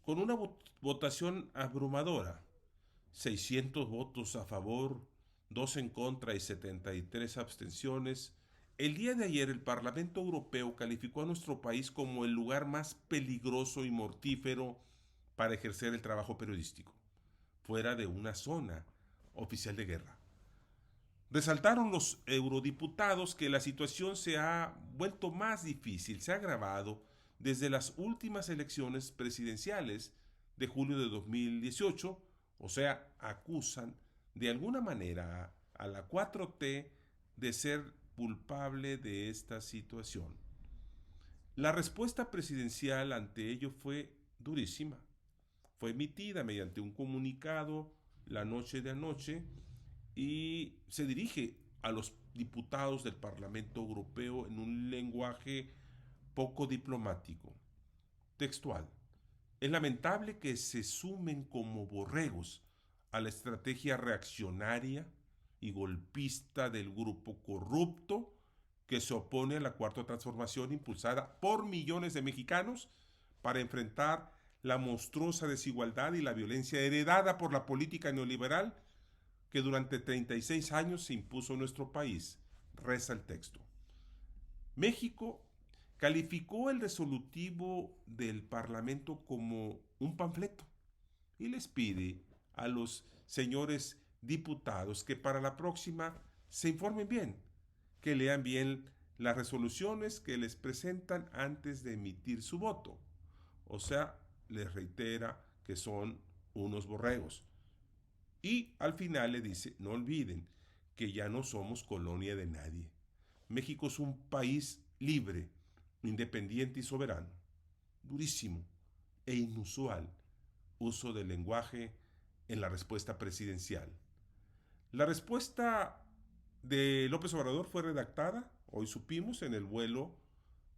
Con una votación abrumadora, 600 votos a favor, 2 en contra y 73 abstenciones, el día de ayer el Parlamento Europeo calificó a nuestro país como el lugar más peligroso y mortífero para ejercer el trabajo periodístico, fuera de una zona oficial de guerra. Resaltaron los eurodiputados que la situación se ha vuelto más difícil, se ha agravado desde las últimas elecciones presidenciales de julio de 2018, o sea, acusan de alguna manera a la 4T de ser culpable de esta situación. La respuesta presidencial ante ello fue durísima. Fue emitida mediante un comunicado la noche de anoche y se dirige a los diputados del Parlamento Europeo en un lenguaje poco diplomático. Textual. Es lamentable que se sumen como borregos a la estrategia reaccionaria y golpista del grupo corrupto que se opone a la cuarta transformación impulsada por millones de mexicanos para enfrentar la monstruosa desigualdad y la violencia heredada por la política neoliberal que durante 36 años se impuso en nuestro país, reza el texto. México calificó el resolutivo del Parlamento como un panfleto y les pide a los señores diputados que para la próxima se informen bien, que lean bien las resoluciones que les presentan antes de emitir su voto. O sea, les reitera que son unos borregos. Y al final le dice, no olviden que ya no somos colonia de nadie. México es un país libre, independiente y soberano. Durísimo e inusual uso del lenguaje en la respuesta presidencial. La respuesta de López Obrador fue redactada, hoy supimos, en el vuelo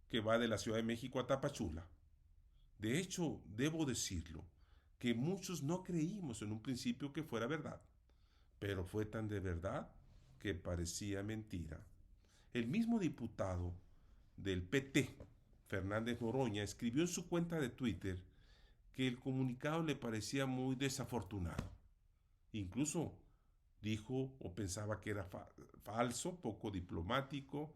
que va de la Ciudad de México a Tapachula. De hecho, debo decirlo, que muchos no creímos en un principio que fuera verdad, pero fue tan de verdad que parecía mentira. El mismo diputado del PT, Fernández Noroña, escribió en su cuenta de Twitter que el comunicado le parecía muy desafortunado. Incluso dijo o pensaba que era falso, poco diplomático,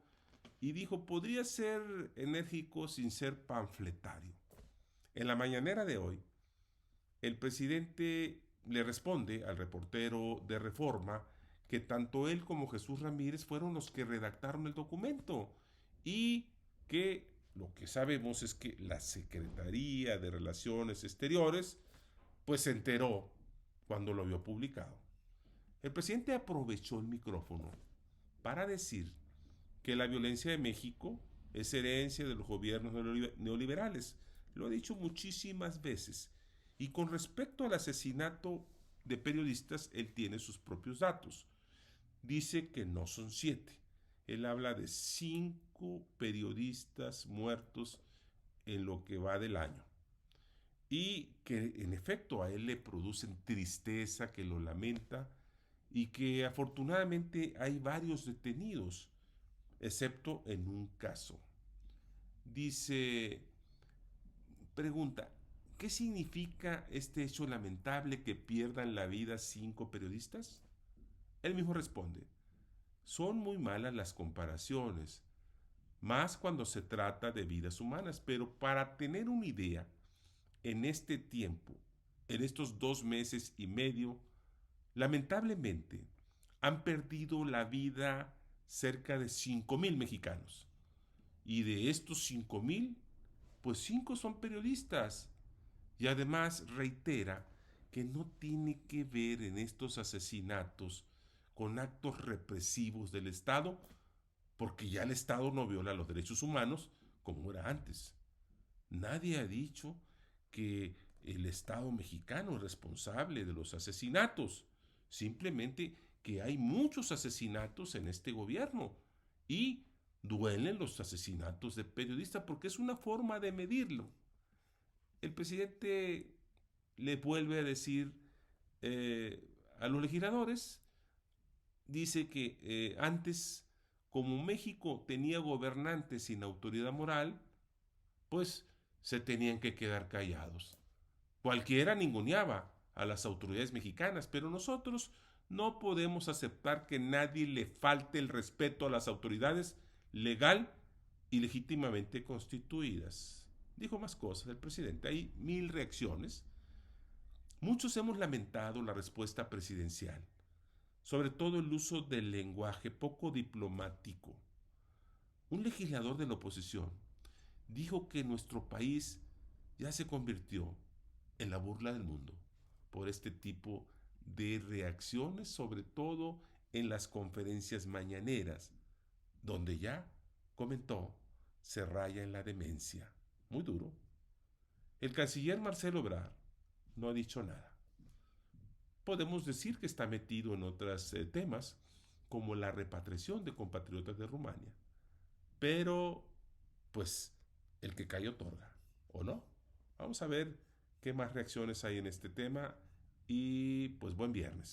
y dijo podría ser enérgico sin ser panfletario. En la mañanera de hoy, el presidente le responde al reportero de Reforma que tanto él como Jesús Ramírez fueron los que redactaron el documento y que lo que sabemos es que la Secretaría de Relaciones Exteriores pues se enteró cuando lo vio publicado. El presidente aprovechó el micrófono para decir que la violencia de México es herencia de los gobiernos neoliberales. Lo ha dicho muchísimas veces. Y con respecto al asesinato de periodistas, él tiene sus propios datos. Dice que no son 7. Él habla de 5 periodistas muertos en lo que va del año. Y que en efecto a él le producen tristeza, que lo lamenta y que afortunadamente hay varios detenidos, excepto en un caso. Dice, pregunta, ¿qué significa este hecho lamentable que pierdan la vida 5 periodistas? Él mismo responde, son muy malas las comparaciones, más cuando se trata de vidas humanas, pero para tener una idea, en este tiempo, en estos 2 meses y medio, lamentablemente han perdido la vida cerca de 5,000 mexicanos. Y de estos 5,000, pues 5 son periodistas. Y además reitera que no tiene que ver en estos asesinatos con actos represivos del Estado, porque ya el Estado no viola los derechos humanos como era antes. Nadie ha dicho que el Estado mexicano es responsable de los asesinatos, simplemente que hay muchos asesinatos en este gobierno y duelen los asesinatos de periodistas porque es una forma de medirlo. El presidente le vuelve a decir a los legisladores, dice que antes, como México tenía gobernantes sin autoridad moral, pues se tenían que quedar callados. Cualquiera ninguneaba a las autoridades mexicanas, pero nosotros no podemos aceptar que nadie le falte el respeto a las autoridades legal y legítimamente constituidas. Dijo más cosas el presidente. Hay mil reacciones. Muchos hemos lamentado la respuesta presidencial, sobre todo el uso del lenguaje poco diplomático. Un legislador de la oposición dijo que nuestro país ya se convirtió en la burla del mundo por este tipo de reacciones, sobre todo en las conferencias mañaneras, donde ya, comentó, se raya en la demencia. Muy duro. El canciller Marcelo Ebrard no ha dicho nada. Podemos decir que está metido en otros temas, como la repatriación de compatriotas de Rumania. Pero, pues, el que cae otorga, ¿o no? Vamos a ver qué más reacciones hay en este tema y pues buen viernes.